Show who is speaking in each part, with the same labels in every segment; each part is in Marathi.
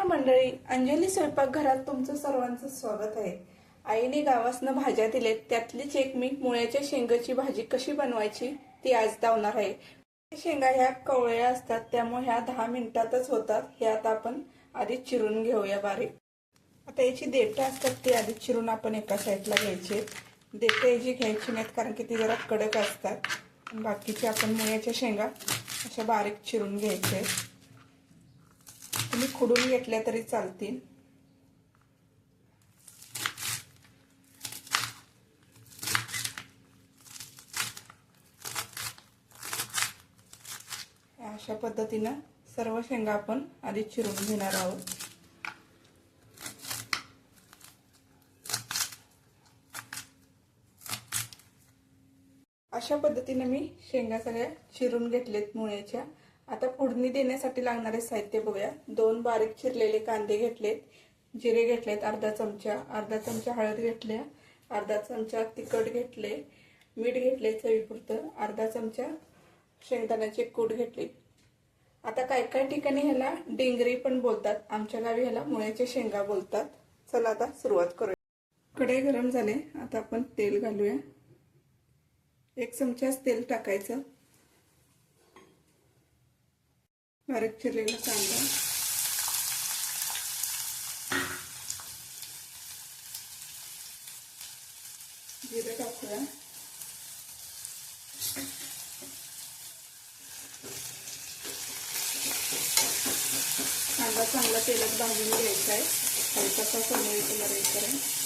Speaker 1: नमस्कार मंडळी, अंजली स्वयंपाकघरात तुमचं सर्वांचं स्वागत आहे। आईने गावासनं भाज्या दिलेत, त्यातलीच एक मी मुळ्याच्या शेंगाची भाजी कशी बनवायची ती आज दावणार आहे। शेंगा ह्या कवळ्या असतात, त्यामुळे ह्या 10 मिनिटातच होतात। हे आता आपण आधी चिरून घेऊया बारीक। आता याची देठं असतात ती आधी चिरून आपण एका साईडला घ्यायची। देठं याची घ्यायची नाहीत कारण की ती जरा कडक असतात। बाकीचे आपण मुळ्याच्या शेंगा अशा बारीक चिरून घ्यायचे। तुम्ही खुडून घेतल्या तरी चालतील। अशा पद्धतीने सर्व शेंगा आपण आधी चिरून घेणार आहोत। अशा पद्धतीने मी शेंगा सगळ्या चिरून घेतलेत मुळ्याच्या। आता फोडणी देण्यासाठी लागणारे साहित्य बघूया। 2 बारीक चिरलेले कांदे घेतलेत, जिरे घेतलेत अर्धा चमचा हळद घेतल्या, अर्धा चमचा तिखट घेतले, मीठ घेतले चवीपुरतं, अर्धा चमचा शेंगदाण्याचे कूट घेतले। आता काय ठिकाणी ह्याला डिंगरी पण बोलतात, आमच्या गावी ह्याला मुळ्याच्या शेंगा बोलतात। चला आता सुरुवात करूया। कढई गरम झाले, आता आपण तेल घालूया। 1 चमचाच तेल टाकायचं। बारीक चिरलेला कांदा, जिरे टाकूया, कांदा चांगला तेलात भाजून घ्यायचा आहे, हलकासा सोनेरी कलर येईपर्यंत।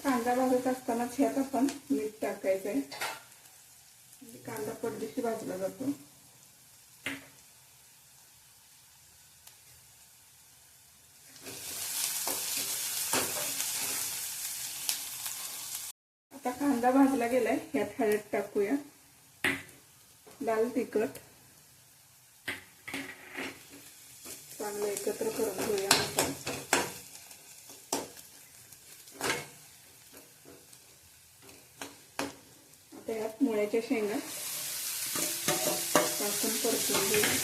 Speaker 1: कांदा भाजत असतानाच ह्यात आपण मीठ टाकायचं आहे, कांदा पडदेशी भाजला जातो। आता कांदा भाजला गेलाय, ह्यात हळद टाकूया, लाल तिखट, चांगलं एकत्र करून घेऊया आपण। त्यात मुळ्याच्या शेंगा टाकून परतून घेऊया।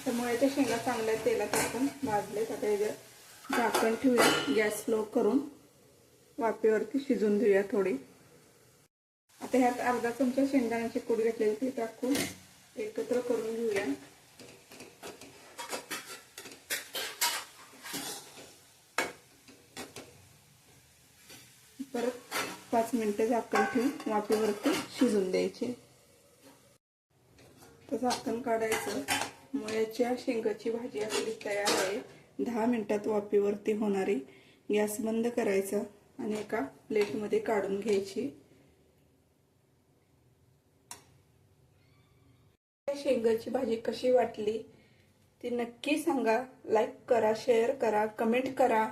Speaker 1: आता मुळ्याच्या शेंगा चांगल्या तेलात आपण भाजलेत। आता याच्यात झाकण ठेवूया, गॅस स्लो करून वाफेवरती शिजून देऊया थोडी। आता ह्यात अर्धा चमचा शेंगदाण्याचे कूट घेतलेले ते टाकून एकत्र करून घेऊया। परत 5 मिनिटे झाकण ठेवून वाफेवरती शिजून द्यायचे। तर झाकण काढायचं। मुळ्याच्या शेंगाची भाजी आपली तयार आहे, 10 मिनिटात वाफेवरती होणारी। गॅस बंद करायचा आणि एका प्लेटमध्ये काढून घ्यायची। शेंगाची भाजी कशी वाटली ती नक्की सांगा, लाईक करा, शेअर करा, कमेंट करा।